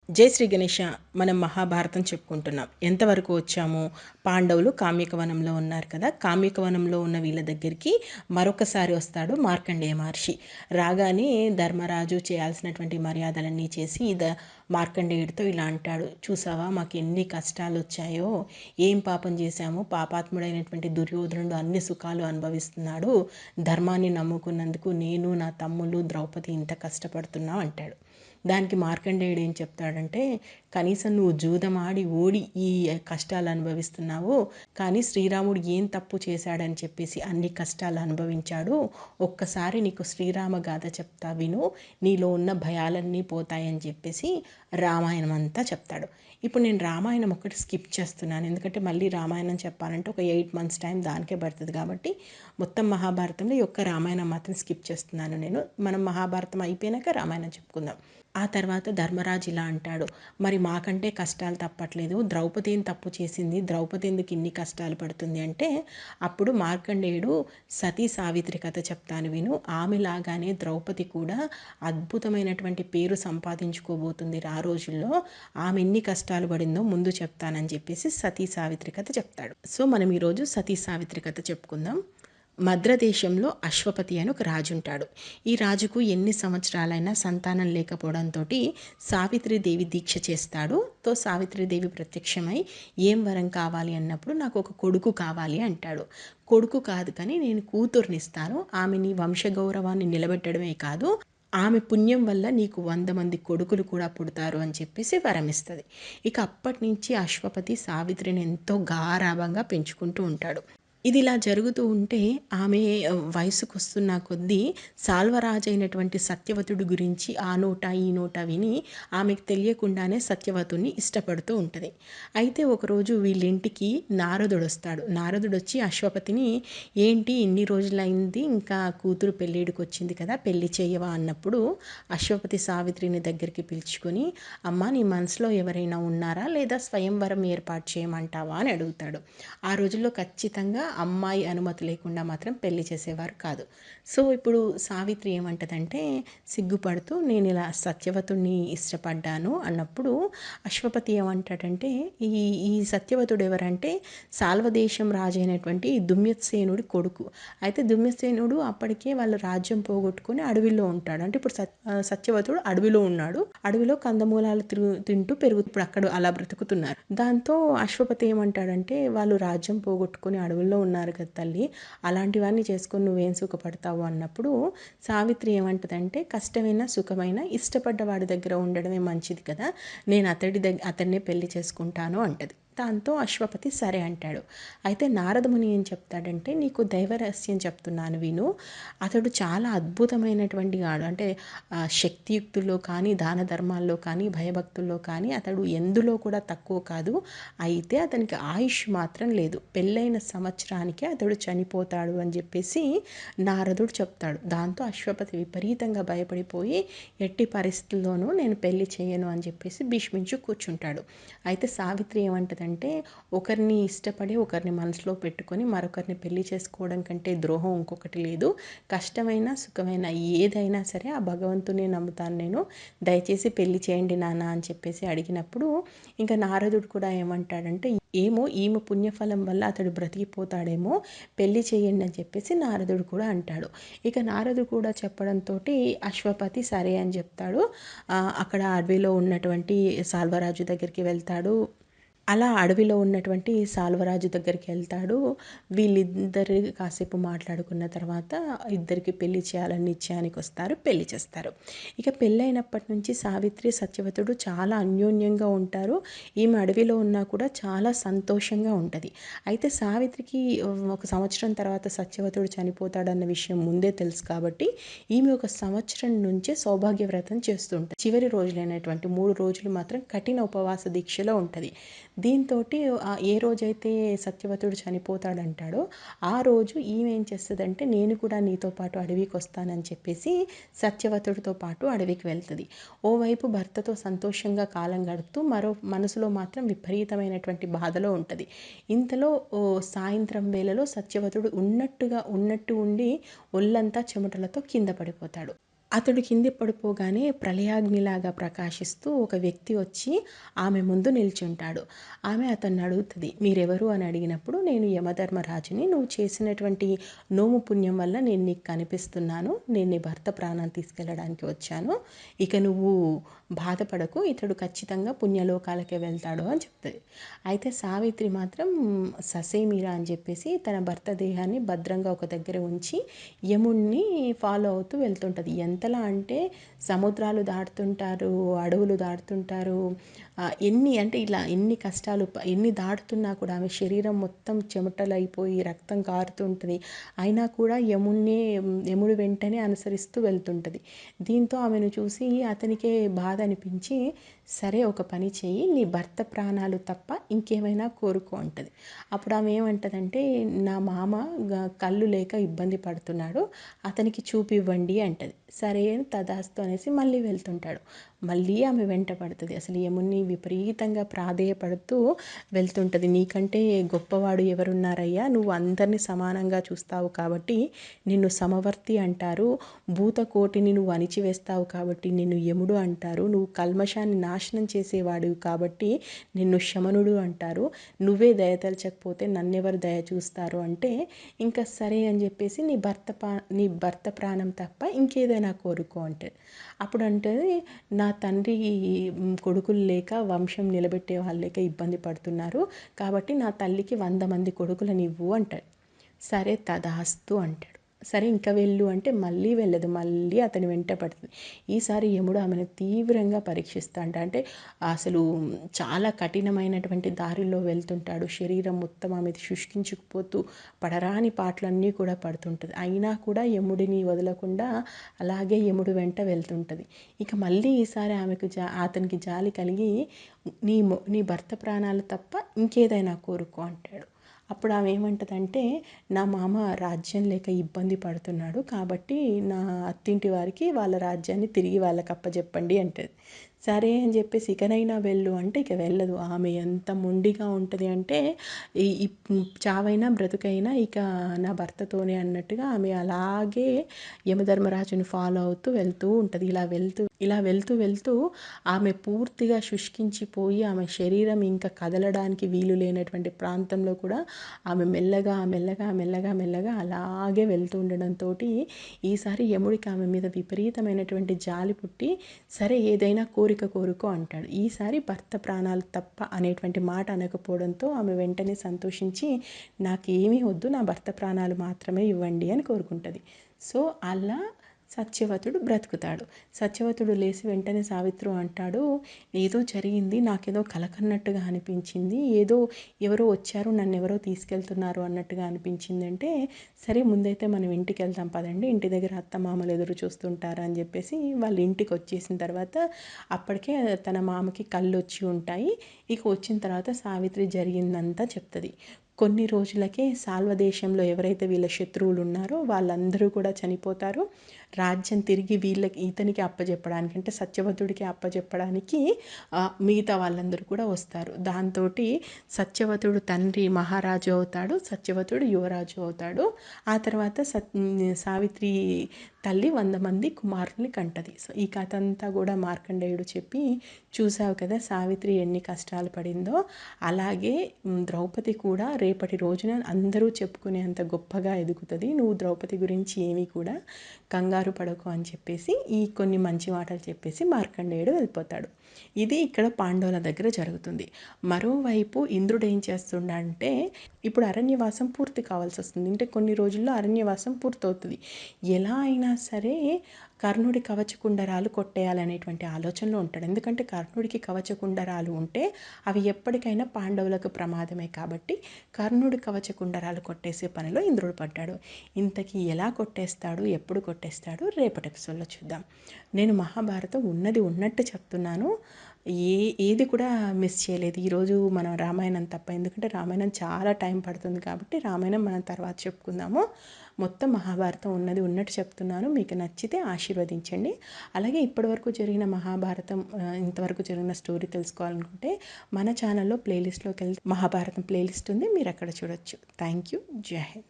జై శ్రీ గణేష. మనం మహాభారతం చెప్పుకుంటున్నాం. ఎంతవరకు వచ్చాము? పాండవులు కామ్యకవనంలో ఉన్నారు కదా. కామ్యకవనంలో ఉన్న వీళ్ళ దగ్గరికి మరొకసారి వస్తాడు మార్కండేయ మహర్షి. రాగానే ధర్మరాజు చేయాల్సినటువంటి మర్యాదలన్నీ చేసి మార్కండేయుడితో ఇలా అంటాడు, చూసావా మాకు ఎన్ని కష్టాలు వచ్చాయో, ఏం పాపం చేశామో, పాపాత్ముడైనటువంటి దుర్యోధనుడు అన్ని సుఖాలు అనుభవిస్తున్నాడు, ధర్మాన్ని నమ్ముకున్నందుకు నేను నా తమ్ముళ్ళు ద్రౌపది ఇంత కష్టపడుతున్నాం అంటాడు. దానికి మార్కండేయుడు ఏం చెప్తాడంటే, కనీసం నువ్వు జూదమాడి ఓడి ఈ కష్టాలు అనుభవిస్తున్నావు, కానీ శ్రీరాముడు ఏం తప్పు చేశాడని చెప్పేసి అన్ని కష్టాలు అనుభవించాడు. ఒక్కసారి నీకు శ్రీరామ గాథ చెప్తా విను, నీలో ఉన్న భయాలన్నీ పోతాయని చెప్పేసి రామాయణం అంతా చెప్తాడు. ఇప్పుడు నేను రామాయణం ఒకటి స్కిప్ చేస్తున్నాను, ఎందుకంటే మళ్ళీ రామాయణం చెప్పాలంటే ఒక 8 months టైం దానికే పడుతుంది. కాబట్టి మొత్తం మహాభారతంలో ఈ ఒక్క రామాయణం మాత్రం స్కిప్ చేస్తున్నాను నేను. మనం మహాభారతం అయిపోయినాక రామాయణం చెప్పుకుందాం. ఆ తర్వాత ధర్మరాజు ఇలా అంటాడు, మరి మాకంటే కష్టాలు తప్పట్లేదు, ద్రౌపది ఏం తప్పు చేసింది, ద్రౌపది ఎందుకు ఇన్ని కష్టాలు పడుతుంది అంటే, అప్పుడు మార్కండేయుడు సతీ సావిత్రి కథ చెప్తాను విను, ఆమెలాగానే ద్రౌపది కూడా అద్భుతమైనటువంటి పేరు సంపాదించుకోబోతుంది ఆ రోజుల్లో, ఆమె ఎన్ని కష్టాలు పడిందో ముందు చెప్తానని చెప్పేసి సతీ సావిత్రి కథ చెప్తాడు. సో మనం ఈరోజు సతీ సావిత్రి కథ చెప్పుకుందాం. మద్రదేశంలో అశ్వపతి అని ఒక రాజు ఉంటాడు. ఈ రాజుకు ఎన్ని సంవత్సరాలైనా సంతానం లేకపోవడంతో సావిత్రిదేవి దీక్ష చేస్తాడు. సావిత్రిదేవి ప్రత్యక్షమై ఏం వరం కావాలి అన్నప్పుడు, నాకు ఒక కొడుకు కావాలి అంటాడు. కొడుకు కాదు కానీ నేను కూతుర్నిస్తాను, ఆమె నీ వంశగౌరవాన్ని నిలబెట్టడమే కాదు, ఆమె పుణ్యం వల్ల నీకు 100 మంది కొడుకులు కూడా పుడతారు అని చెప్పేసి వరమిస్తుంది. ఇక అప్పటి నుంచి అశ్వపతి సావిత్రిని ఎంతో గారాభంగా పెంచుకుంటూ ఉంటాడు. ఇది ఇలా జరుగుతూ ఉంటే ఆమె వయసుకు వస్తున్న కొద్దీ సాల్వరాజు అయినటువంటి సత్యవతుడి గురించి ఆ నోట ఈ నోట విని ఆమెకు తెలియకుండానే సత్యవతుని ఇష్టపడుతూ ఉంటుంది. అయితే ఒకరోజు వీళ్ళింటికి నారదుడు వస్తాడు. నారదుడు వచ్చి అశ్వపతిని, ఏంటి ఇన్ని రోజులైంది, ఇంకా కూతురు పెళ్ళిడికి వచ్చింది కదా, పెళ్లి చేయవా అన్నప్పుడు అశ్వపతి సావిత్రిని దగ్గరికి పిలుచుకొని, అమ్మ నీ మనసులో ఎవరైనా ఉన్నారా, లేదా స్వయంవరం ఏర్పాటు చేయమంటావా అని అడుగుతాడు. ఆ రోజుల్లో ఖచ్చితంగా అమ్మాయి అనుమతి లేకుండా మాత్రం పెళ్లి చేసేవారు కాదు. సో ఇప్పుడు సావిత్రి ఏమంటదంటే, సిగ్గుపడుతూ నేను ఇలా సత్యవతుడిని ఇష్టపడ్డాను అన్నప్పుడు అశ్వపతి ఏమంటాడంటే, ఈ ఈ సత్యవతుడు ఎవరంటే సాల్వదేశం రాజు అయినటువంటి దుమ్యత్సేనుడి కొడుకు. అయితే దుమ్యత్సేనుడు అప్పటికే వాళ్ళ రాజ్యం పోగొట్టుకొని అడవిలో ఉంటాడు. అంటే ఇప్పుడు సత్యవతుడు అడవిలో ఉన్నాడు, అడవిలో కందమూలాలు తింటూ ఇప్పుడు అక్కడ అలా బ్రతుకుతున్నారు. దాంతో అశ్వపతి ఏమంటాడంటే, వాళ్ళు రాజ్యం పోగొట్టుకొని అడవుల్లో ఉన్నారు కదా తల్లి, అలాంటివన్నీ చేసుకొని నువ్వేం సుఖపడతావు అన్నప్పుడు సావిత్రి ఏమంటదంటే, కష్టమైన సుఖమైన ఇష్టపడ్డ వాడి దగ్గర ఉండడమే మంచిది కదా, నేను అతన్నే పెళ్లి చేసుకుంటాను అంటది. దాంతో అశ్వపతి సరే అంటాడు. అయితే నారదముని ఏం చెప్తాడంటే, నీకు దైవరహస్యం చెప్తున్నాను విను, అతడు చాలా అద్భుతమైనటువంటి వాడు, అంటే శక్తియుక్తుల్లో కానీ దాన ధర్మాల్లో కానీ భయభక్తుల్లో కానీ అతడు ఎందులో కూడా తక్కువ కాదు. అయితే అతనికి ఆయుష్ మాత్రం లేదు, పెళ్ళైన సంవత్సరానికే అతడు చనిపోతాడు అని చెప్పేసి నారదుడు చెప్తాడు. దాంతో అశ్వపతి విపరీతంగా భయపడిపోయి ఎట్టి పరిస్థితుల్లోనూ నేను పెళ్లి చేయను అని చెప్పేసి భీష్మించు కూర్చుంటాడు. అయితే సావిత్రి ఏమంటదంటే, ఒకరిని ఇష్టపడి ఒకరిని మనసులో పెట్టుకొని మరొకరిని పెళ్లి చేసుకోవడం కంటే ద్రోహం ఇంకొకటి లేదు, కష్టమైన సుఖమైన ఏదైనా సరే ఆ భగవంతునే నమ్ముతాను నేను, దయచేసి పెళ్లి చేయండి నాన్న అని చెప్పేసి అడిగినప్పుడు ఇంకా నారదుడు కూడా ఏమంటాడంటే, ఏమో ఈమె పుణ్యఫలం వల్ల అతడు బ్రతికిపోతాడేమో, పెళ్లి చేయండి అని చెప్పేసి నారదుడు కూడా అంటాడు. ఇక నారదుడు కూడా చెప్పడంతో అశ్వపతి సరే అని చెప్తాడు. అక్కడ అడవిలో ఉన్నటువంటి సాల్వరాజు దగ్గరికి వెళ్తాడు. అలా అడవిలో ఉన్నటువంటి సాల్వరాజు దగ్గరికి వెళ్తాడు. వీళ్ళిద్దరు కాసేపు మాట్లాడుకున్న తర్వాత ఇద్దరికి పెళ్లి చేయాలని నిశ్చయానికి వస్తారు, పెళ్లి చేస్తారు. ఇక పెళ్ళైనప్పటి నుంచి సావిత్రి సత్యవతుడు చాలా అన్యోన్యంగా ఉంటారు. ఈమె అడవిలో ఉన్నా కూడా చాలా సంతోషంగా ఉంటుంది. అయితే సావిత్రికి 1 సంవత్సరం తర్వాత సత్యవతుడు చనిపోతాడన్న విషయం ముందే తెలుసు కాబట్టి ఈమె 1 సంవత్సరం నుంచే సౌభాగ్య వ్రతం చేస్తుంటుంది. చివరి రోజులైనటువంటి 3 రోజులు మాత్రం కఠిన ఉపవాస దీక్షలో ఉంటుంది. దీంతో ఏ రోజైతే సత్యవతుడు చనిపోతాడంటాడో ఆ రోజు ఈమె ఏం చేస్తుందంటే, నేను కూడా నీతో పాటు అడవికి వస్తానని చెప్పేసి సత్యవతుడితో పాటు అడవికి వెళ్తుంది. ఓవైపు భర్తతో సంతోషంగా కాలం గడుపుతూ మరో మనసులో మాత్రం విపరీతమైనటువంటి బాధలో ఉంటుంది. ఇంతలో సాయంత్రం వేళలో సత్యవతుడు ఉన్నట్టు ఉండి ఒళ్ళంతా చెమటలతో కింద పడిపోతాడు. అతడు కింద పడిపోగానే ప్రళయాగ్నిలాగా ప్రకాశిస్తూ ఒక వ్యక్తి వచ్చి ఆమె ముందు నిల్చుంటాడు. ఆమె అతన్ని అడుగుతుంది, మీరెవరు అని అడిగినప్పుడు, నేను యమధర్మరాజుని, నువ్వు చేసినటువంటి నోము పుణ్యం వల్ల నేను నీకు కనిపిస్తున్నాను, నేను నీ భర్త ప్రాణాలు తీసుకెళ్ళడానికి వచ్చాను, ఇక నువ్వు బాధపడకు, ఇతడు ఖచ్చితంగా పుణ్యలోకాలకే వెళ్తాడు అని చెప్తుంది. అయితే సావిత్రి మాత్రం ససేమిరా అని చెప్పేసి తన భర్త దేహాన్ని భద్రంగా ఒక దగ్గర ఉంచి యముణ్ణి ఫాలో అవుతూ వెళ్తుంటుంది. ఎంతలా అంటే సముద్రాలు దాటుతుంటారు, అడవులు దాటుతుంటారు, ఎన్ని అంటే ఇలా ఎన్ని కష్టాలు ఎన్ని దాటుతున్నా కూడా ఆమె శరీరం మొత్తం చెమటలైపోయి రక్తం కారుతుంటుంది. అయినా కూడా యముడు వెంటనే అనుసరిస్తూ వెళ్తుంటుంది. దీంతో ఆమెను చూసి అతనికే బాధ అనిపించి, సరే ఒక పని చెయ్యి, నీ భర్త ప్రాణాలు తప్ప ఇంకేమైనా కోరుకో అంటది. అప్పుడు ఆమె ఏమంటదంటే, నా మామ కళ్ళు లేక ఇబ్బంది పడుతున్నాడు, అతనికి చూపివ్వండి అంటది. సరే తదాస్తు అనేసి మళ్ళీ వెళ్తుంటాడు. మళ్ళీ ఆమె వెంట పడుతుంది. అసలు యముని విపరీతంగా ప్రాధేయపడుతూ వెళ్తుంటుంది. నీకంటే గొప్పవాడు ఎవరున్నారయ్యా, నువ్వు అందరినీ సమానంగా చూస్తావు కాబట్టి నిన్ను సమవర్తి అంటారు, భూతకోటిని నువ్వు అణిచివేస్తావు కాబట్టి నిన్ను యముడు అంటారు, నువ్వు కల్మషాన్ని నాశనం చేసేవాడు కాబట్టి నిన్ను శమనుడు అంటారు, నువ్వే దయతలచకపోతే నన్నెవరు దయ చూస్తారు అంటే, ఇంకా సరే అని చెప్పేసి నీ భర్త ప్రాణం తప్ప ఇంకేదైనా కోరుకో అంటే, అప్పుడు అంటే నా తండ్రి కొడుకులు లేక వంశం నిలబెట్టే వాళ్ళు లేక ఇబ్బంది పడుతున్నారు కాబట్టి నా తల్లికి 100 మంది కొడుకులను ఇవ్వు అంటాడు. సరే తదాస్తు అంటాడు. సరే ఇంకా వెళ్ళు అంటే మళ్ళీ వెళ్ళదు, మళ్ళీ అతని వెంట పడుతుంది. ఈసారి యముడు ఆమెను తీవ్రంగా పరీక్షిస్తాడు. అంటే అసలు చాలా కఠినమైనటువంటి దారిలో వెళ్తుంటాడు. శరీరం మొత్తం ఆమె శుష్కించుకుపోతూ పడరాని పాటలన్నీ కూడా పడుతుంటుంది. అయినా కూడా యముడిని వదలకుండా అలాగే యముడు వెంట వెళ్తుంటుంది. ఇక మళ్ళీ ఈసారి అతనికి జాలి కలిగి, నీ భర్త ప్రాణాలు తప్ప ఇంకేదైనా కోరుకో అంటాడు. అప్పుడు ఆమె ఏమంటదంటే, నా మామ రాజ్యం లేక ఇబ్బంది పడుతున్నాడు కాబట్టి నా అత్తింటి వారికి వాళ్ళ రాజ్యాన్ని తిరిగి వాళ్ళకి అప్పచెప్పండి అంటది. సరే అని చెప్పేసి ఇకనైనా వెళ్ళు అంటే ఇక వెళ్ళదు. ఆమె ఎంత మొండిగా ఉంటుంది అంటే, ఈ చావైనా బ్రతుకైనా ఇక నా భర్తతోనే అన్నట్టుగా ఆమె అలాగే యమధర్మరాజుని ఫాలో అవుతూ వెళ్తూ ఉంటుంది. ఇలా వెళ్తూ వెళ్తూ ఆమె పూర్తిగా శుష్కించిపోయి ఆమె శరీరం ఇంకా కదలడానికి వీలు లేనటువంటి ప్రాంతంలో కూడా ఆమె మెల్లగా మెల్లగా మెల్లగా మెల్లగా అలాగే వెళ్తూ ఉండడంతో ఈసారి యముడికి ఆమె మీద విపరీతమైనటువంటి జాలి పుట్టి, సరే ఏదైనా కోరిక కోరుకో అంటాడు. ఈసారి భర్త ప్రాణాలు తప్ప అనేటువంటి మాట అనకపోవడంతో ఆమె వెంటనే సంతోషించి, నాకేమీ వద్దు, నా భర్త ప్రాణాలు మాత్రమే ఇవ్వండి అని కోరుకుంటుంది. సో అలా సత్యవతుడు బ్రతుకుతాడు. సత్యవతుడు లేచి వెంటనే సావిత్రి అంటాడు, ఏదో జరిగింది, నాకేదో కలకన్నట్టుగా అనిపించింది, ఎవరో వచ్చారు, నన్ను ఎవరో తీసుకెళ్తున్నారు అన్నట్టుగా అనిపించింది అంటే, సరే ముందైతే మనం ఇంటికి వెళ్తాం పదండి, ఇంటి దగ్గర అత్తమామలు ఎదురు చూస్తుంటారు అని చెప్పేసి వాళ్ళ ఇంటికి వచ్చేసిన తర్వాత అప్పటికే తన మామకి కళ్ళు వచ్చి ఉంటాయి. ఇక వచ్చిన తర్వాత సావిత్రి జరిగిందంతా చెప్తుంది. కొన్ని రోజులకే సాల్వ దేశంలో ఎవరైతే వీళ్ళ శత్రువులు ఉన్నారో వాళ్ళందరూ కూడా చనిపోతారు. రాజ్యం తిరిగి ఇతనికి అప్పచెప్పడానికి అంటే సత్యవతుడికి అప్పచెప్పడానికి మిగతా వాళ్ళందరూ కూడా వస్తారు. దాంతో సత్యవతుడు తండ్రి మహారాజు అవుతాడు, సత్యవతుడు యువరాజు అవుతాడు. ఆ తర్వాత సావిత్రి తల్లి 100 మంది కుమారుల్ని కంటది. సో ఈ కథ అంతా కూడా మార్కండేయుడు చెప్పి, చూసావు కదా సావిత్రి ఎన్ని కష్టాలు పడిందో, అలాగే ద్రౌపది కూడా రేపటి రోజున అందరూ చెప్పుకునేంత గొప్పగా ఎదుగుతుంది, నువ్వు ద్రౌపది గురించి ఏమీ కూడా కంగారు పడకు అని చెప్పేసి ఈ కొన్ని మంచి మాటలు చెప్పేసి మార్కండేయుడు వెళ్ళిపోతాడు. ఇది ఇక్కడ పాండవుల దగ్గర జరుగుతుంది. మరోవైపు ఇంద్రుడు ఏం చేస్తుండంటే, ఇప్పుడు అరణ్యవాసం పూర్తి కావాల్సి వస్తుంది. అంటే కొన్ని రోజుల్లో అరణ్యవాసం పూర్తవుతుంది. ఎలా అయినా సరే కర్ణుడి కవచకుండరాలు కొట్టేయాలనేటువంటి ఆలోచనలో ఉంటాడు. ఎందుకంటే కర్ణుడికి కవచకుండరాలు ఉంటే అవి ఎప్పటికైనా పాండవులకు ప్రమాదమే కాబట్టి కర్ణుడి కవచకుండరాలు కొట్టేసే పనిలో ఇంద్రుడు పడ్డాడు. ఇంతకీ ఎలా కొట్టేస్తాడు, ఎప్పుడు కొట్టేస్తాడు, రేపటి ఎపిసోడ్లో చూద్దాం. నేను మహాభారతం ఉన్నది ఉన్నట్టు చెప్తున్నాను, ఏది కూడా మిస్ చేయలేదు. ఈరోజు మనం రామాయణం తప్ప, ఎందుకంటే రామాయణం చాలా టైం పడుతుంది కాబట్టి రామాయణం మనం తర్వాత చెప్పుకుందాము. మొత్తం మహాభారతం ఉన్నది ఉన్నట్టు చెప్తున్నాను. మీకు నచ్చితే ఆశీర్వదించండి. అలాగే ఇప్పటివరకు జరిగిన మహాభారతం, ఇంతవరకు జరిగిన స్టోరీ తెలుసుకోవాలనుకుంటే మన ఛానల్లో ప్లేలిస్ట్లోకి వెళ్తే మహాభారతం ప్లేలిస్ట్ ఉంది, మీరు అక్కడ చూడొచ్చు. Thank you. జై హింద్.